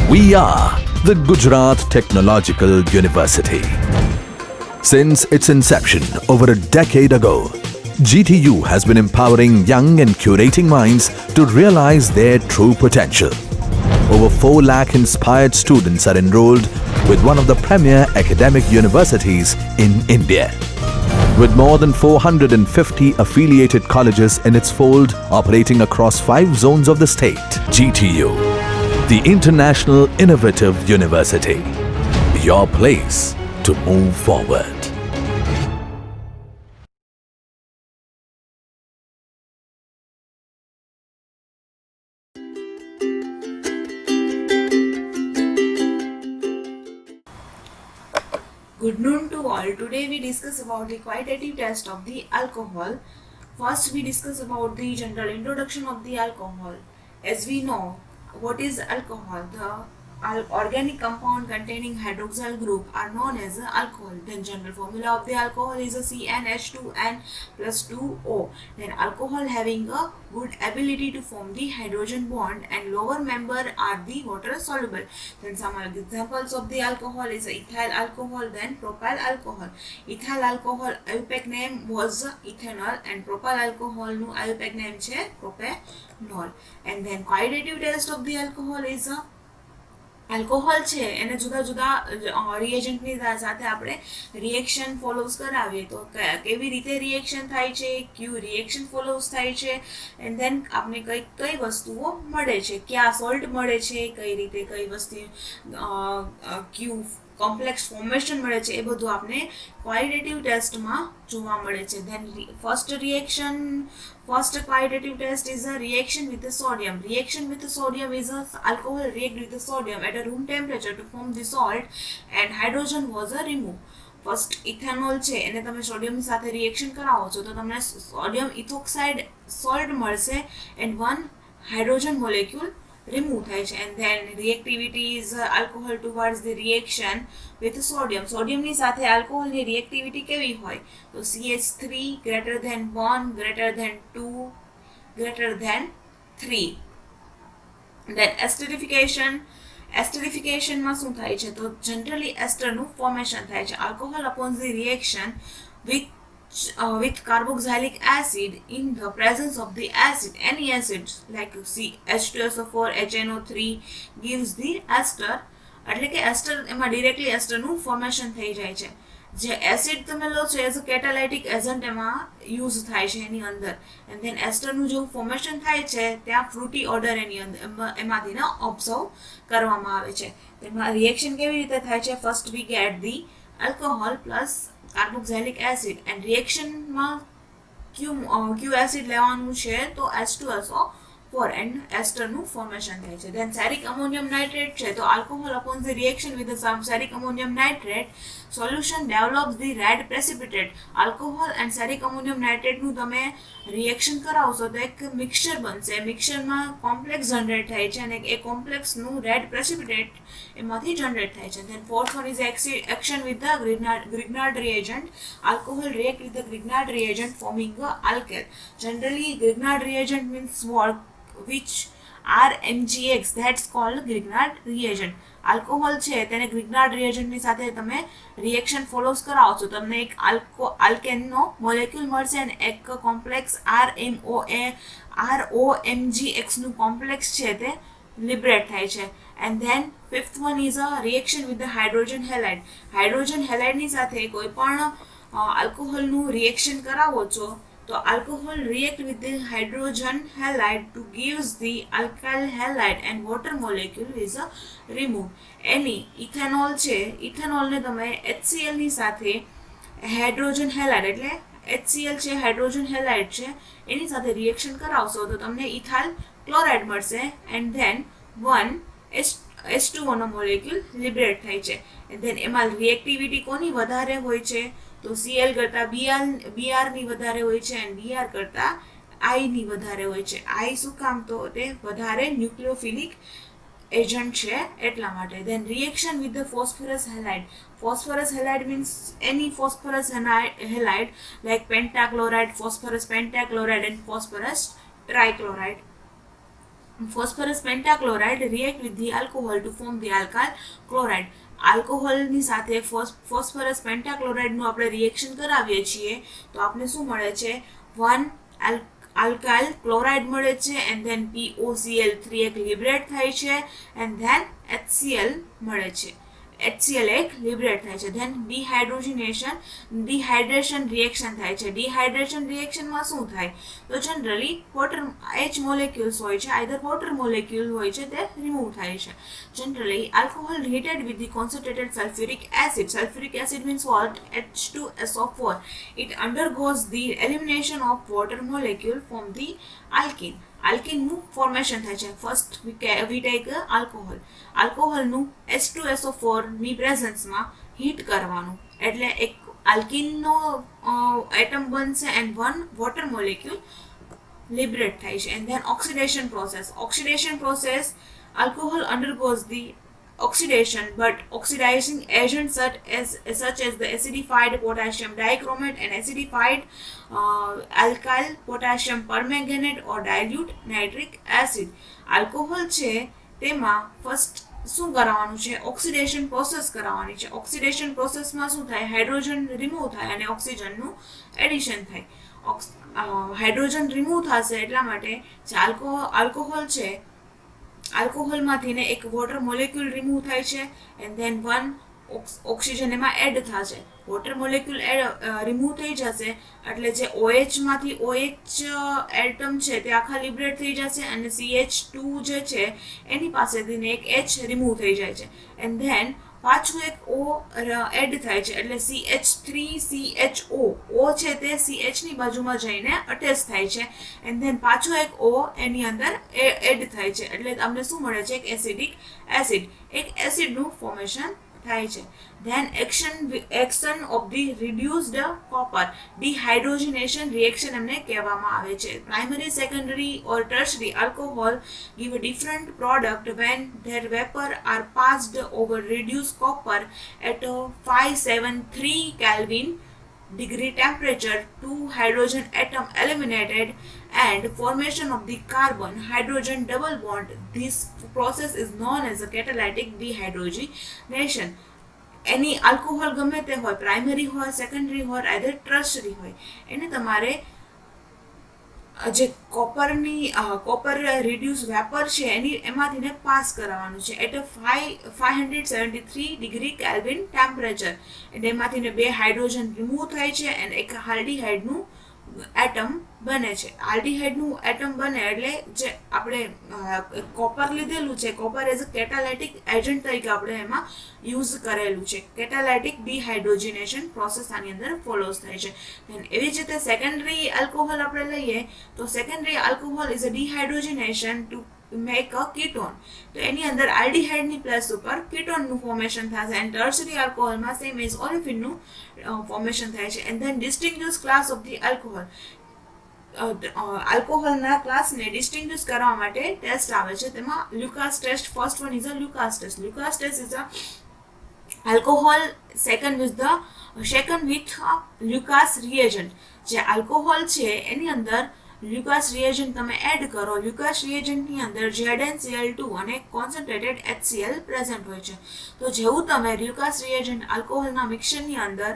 We are the Gujarat Technological University. Since its inception over a decade ago, GTU has been empowering young and curating minds to realize their true potential. Over 4 lakh inspired students are enrolled with one of the premier academic universities in India. With more than 450 affiliated colleges in its fold operating across 5 zones of the state, GTU, the International Innovative University, your place to move forward. Good noon to all. Today we discuss about the qualitative test of the alcohol. First we discuss about the general introduction of the alcohol. As we know, what is alcohol? The organic compound containing hydroxyl group are known as alcohol. Then general formula of the alcohol is a CnH2n plus 2O. Then alcohol having a good ability to form the hydrogen bond and lower member are the water soluble. Then some examples of the alcohol is ethyl alcohol, then propyl alcohol. Ethyl alcohol IUPAC name was ethanol and propyl alcohol nu IUPAC name છે propanol. And then qualitative test of the alcohol is alcohol છે એને જુદા જુદા રિએજન્ટની સાથે આપણે reaction follows કરાવીએ તો કેવી રીતે રિએક્શન થાય છે, ક્યુ રિએક્શન ફોલોઝ થાય છે, એન્ડ ધેન આપણે કઈ વસ્તુઓ મળે છે, ક્યાં સોલ્ટ મળે છે, કઈ રીતે કઈ વસ્તુ ક્યુ કોમ્પ્લેક્સ ફોર્મેશન મળે છે, એ બધું આપણે ક્વાલિટેટિવ ટેસ્ટમાં જોવા મળે છે. Then first qualitative test is a reaction with the sodium. Reaction with the sodium is a alcohol react with the sodium at a room temperature to form the salt and hydrogen was removed. First ethanol છે એને તમે સોડિયમની સાથે reaction કરાવો છો તો તમને sodium ઇથોક્સાઇડ salt મળશે and 1 hydrogen molecule remove થાય છે. And then reactivity is alcohol towards the reaction with sodium. સોડિયમની સાથે આલ્કોહોલની રિએક્ટિવિટી કેવી હોય તો CH3 greater than 1 greater than 2 greater than 3. Then એસ્ટરિફિકેશનમાં શું થાય છે તો જનરલી એસ્ટરનું ફોર્મેશન થાય છે. Alcohol upon the reaction with carboxylic acid in the presence of the acid, any acid like H2SO4 HNO3 gives the ester. એટલે કે એસ્ટર એમાં directly એસ્ટરનું formation થઈ જાય છે. જે એસિડ તમે લો છો એઝ અ કેટાલાઇટિક એજન્ટ એમાં યુઝ થાય છે એની અંદર. એન્ડ ધેન એસ્ટરનું જેવું ફોર્મેશન થાય છે ત્યાં ફ્રૂટી ઓર્ડર એની અંદર એમાંથી ઓબ્ઝર્વ કરવામાં આવે છે. તેમાં રિએક્શન કેવી રીતે થાય છે? First we get the alcohol plus carboxylic acid and રિએક્શનમાં ક્યુ એસિડ લેવાનું છે તો H2SO4 એન્ડ એસ્ટરનું ફોર્મેશન થાય છે. ધેન સેરિક અમોનિયમ નાઇટ્રેટ છે તો alcohol upon the reaction with ceric ammonium nitrate solution develops the red precipitate. Alcohol and ceric ammonium નાઇટ્રેટનું તમે રિએક્શન કરાવશો તો એક મિક્સચર બનશે. મિક્સચરમાં કોમ્પ્લેક્સ જનરેટ થાય છે અને એ કોમ્પ્લેક્સનું રેડ પ્રેસિપિટેટ એમાંથી જનરેટ થાય છે. Then fourth one is action with the Grignard reagent. Alcohol react with the Grignard reagent forming a alkyl. Generally Grignard reagent means what? Which RMGX, that's called Grignard reagent. Alcohol છે તેને ગ્રિગ્નાર્ડ રિએજન્ટની સાથે તમે reaction follows કરાવો છો તમને એક આલ્કેનનો molecule મળશે અને એક કોમ્પ્લેક્સ ROMGX નું કોમ્પ્લેક્સ છે તે લિબરેટ થાય છે. And then fifth one is a reaction with the hydrogen halide. Hydrogen હેલાઇડની સાથે કોઈ પણ આલ્કોહોલનું રિએક્શન કરાવો છો તો alcohol react with the hydrogen halide to gives the alkyl halide and water molecule is removed. એની ઇથેનોલ છે, ઇથેનોલને તમે HCl ની સાથે હાઇડ્રોજન હેલાઇડ એટલે HCl છે હાઇડ્રોજન હેલાઇડ છે એની સાથે રિએક્શન કરાવશો તો તમને ઇથાઇલ ક્લોરાઇડ મળશે and then 1 H2O no molecule liberate થાય છે. એન્ડ ધેન એમાં રિએક્ટિવિટી કોની વધારે હોય છે તો Cl કરતાં Br ની વધારે હોય છે અને Br કરતાં I ની વધારે હોય છે. I શું કામ તો તે વધારે ન્યુક્લિયોફિલિક એજન્ટ છે એટલા માટે. Then reaction with the phosphorus halide. Phosphorus halide means એની phosphorus halide like pentachloride, phosphorus pentachloride and phosphorus trichloride. phosphorus pentachloride react with the alcohol to form the alkyl chloride. આલ્કોહોલની સાથે ફોસ્ફરસ પેન્ટાક્લોરાઇડનું આપણે reaction કરાવીએ છીએ તો આપણે શું મળે છે 1 alkyl chloride મળે છે and then POCl3 એક લિબરેટ થાય છે and then HCl મળે છે. HCl એક લિબરેટ થાય છે. ધેન ડિહાઇડ્રેશન રિએક્શન થાય છે. ડિહાઇડ્રેશન રિએક્શનમાં શું થાય તો જનરલી વોટર H મોલેક્યુલ્સ હોય છે, આઈધર વોટર મોલેક્યુલ હોય છે તે રિમૂવ થાય છે. Generally alcohol reacted with the concentrated sulphuric acid. Sulphuric acid means what? H2SO4. It undergoes the elimination of water molecule from the alkene. આલ્કીનનું formation થાય છે. First we take alcohol. આલ્કોહોલનું H2SO4 ની પ્રેઝન્સમાં હીટ કરવાનું એટલે એક આલ્કીનનો એટમ બનશે and one water molecule liberate થાય છે. And then oxidation process alcohol undergoes the oxidation, but oxidizing agents such as the acidified potassium dichromate and acidified alkyl potassium permanganate or dilute nitric acid. Alcohol છે તેમાં first શું કરાવવાનું છે? Oxidation process કરાવવાની છે. Oxidation પ્રોસેસમાં શું થાય? હાઇડ્રોજન રિમૂવ થાય અને ઓક્સિજનનું એડિશન થાય. હાઇડ્રોજન રિમૂવ થશે એટલા માટે જે આલ્કોહોલ છે આલ્કોહોલમાંથી ને એક વોટર મોલેક્યુલ રિમૂવ થાય છે એન્ડ ધેન વન ઓક્સિજન એમાં એડ થશે. વોટર મોલેક્યુલ રિમૂવ થઈ જશે એટલે જે OH માંથી OH એટમ છે તે આખા લિબરેટ થઈ જશે અને CH2 જે છે એની પાસેથી એક H રિમૂવ થઈ જાય છે એન્ડ ધેન પાછું એક O એડ થાય છે એટલે CH3CHO. O છે તે CH ની બાજુમાં જઈને અટેચ થાય છે એન્ડ ધેન પાછો એક O એની અંદર એડ થાય છે એટલે તમને શું મળે છે? એક એસિડિક એસિડ. એક એસિડનું ફોર્મેશન થાય છે. Then action of the reduced copper. Dehydrogenation reaction એમને કહેવામાં આવે છે. Primary, secondary or tertiary alcohol give a different product when their vapor are passed over reduced copper at a 573 Kelvin degree temperature. Two hydrogen atom eliminated and formation of the carbon hydrogen double bond. This process is known as a catalytic dehydrogenation. Any alcohol ગમે તે હોય, primary હોય, secondary હોય, either tertiary હોય, એને તમારે જે copper reduce vapour છે એમાંથી ને પાસ કરાવવાનું છે એટ 573 ડિગ્રી કેલ્વિન ટેમ્પરેચર. એટલે એમાંથી ને 2 હાઇડ્રોજન રિમૂવ થાય છે અને એક આલ્ડીહાઇડનું એટમ બને છે. આલ્ડીહાઇડનું એટમ બને એટલે જે આપણે કોપર લીધેલું છે, કોપર એઝ અ કેટાલાઇટિક એજન્ટ તરીકે આપણે એમાં યુઝ કરેલું છે. કેટાલાઇટિક ડિહાઇડ્રોજનેશન પ્રોસેસ આની અંદર ફોલોઝ થાય છે. એવી જ રીતે સેકન્ડરી આલ્કોહોલ આપણે લઈએ તો secondary alcohol is a dehydrogenation to make a ketone. તો એની અંદર આલ્ડીહાઇડની પ્લેસ ઉપર કીટોનનું ફોર્મેશન થશે એન્ડ ટર્શરી આલ્કોહોલમાં સેમ એઝ ઓલિફિનનું ફોર્મેશન થાય છે. And then distinguish class of the alcohol. આલ્કોહોલના ક્લાસને ડિસ્ટિંગ્યુશ કરવા માટે ટેસ્ટ આવે છે. તેમાં Lucas test. First one is a Lucas test. Lucas test is a alcohol shaken with Lucas reagent. જે આલ્કોહોલ છે એની અંદર લ્યુકાસ રિએજન્ટ તમે એડ કરો. લ્યુકાસ રિએજન્ટની અંદર ZnCl2 અને કોન્સન્ટ્રેટેડ HCl પ્રેઝન્ટ હોય છે. તો જેવું તમે લ્યુકાસ રિએજન્ટ આલ્કોહોલના મિક્સરની અંદર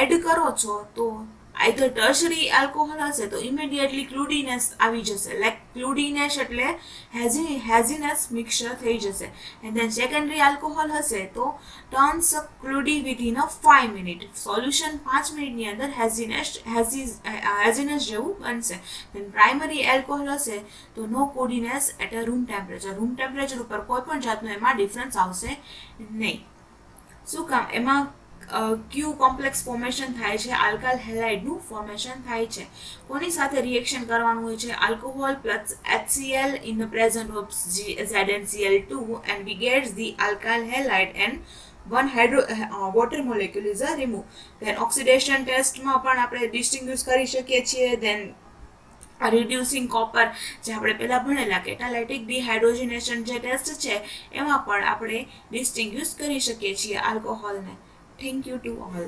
એડ કરો છો તો આઈધર ટર્શરી આલ્કોહોલ હશે તો ઇમિડિયેટલી ક્લુડીનેસ આવી જશે. લાઈક ક્લુડીનેસ એટલે હેઝીનેસ મિક્સર થઈ જશે. એન્ડ ધેન સેકન્ડરી આલ્કોહોલ હશે તો ટર્ન્સ ક્લુડી વિધિન 5 મિનિટ. સોલ્યુશન 5 મિનિટની અંદર હેઝીનેસ જેવું બનશે. ધેન પ્રાઇમરી આલ્કોહોલ હશે તો no cloudiness at a room temperature. Room temperature ઉપર કોઈ પણ જાતનું એમાં ડિફરન્સ આવશે નહીં. શું કામ? એમાં ક્યુ કોમ્પ્લેક્સ ફોર્મેશન થાય છે, આલ્કાઇલ હેલાઇડનું ફોર્મેશન થાય છે. કોની સાથે રિએક્શન કરવાનું હોય છે? Alcohol plus HCl in the present of ZnCl2 and we get the alkyl halide and one water molecule is removed. Then oxidation testમાં પણ આપણે ડિસ્ટિંગ્યુશ કરી શકીએ છીએ. then રિડ્યુસિંગ કોપર જે આપણે પહેલા ભણેલા કેટાલાઇટિક ડિહાઇડ્રોજનેશન જે ટેસ્ટ છે એમાં પણ આપણે ડિસ્ટિંગ્યુશ કરી શકીએ છીએ આલ્કોહોલને. Thank you to all.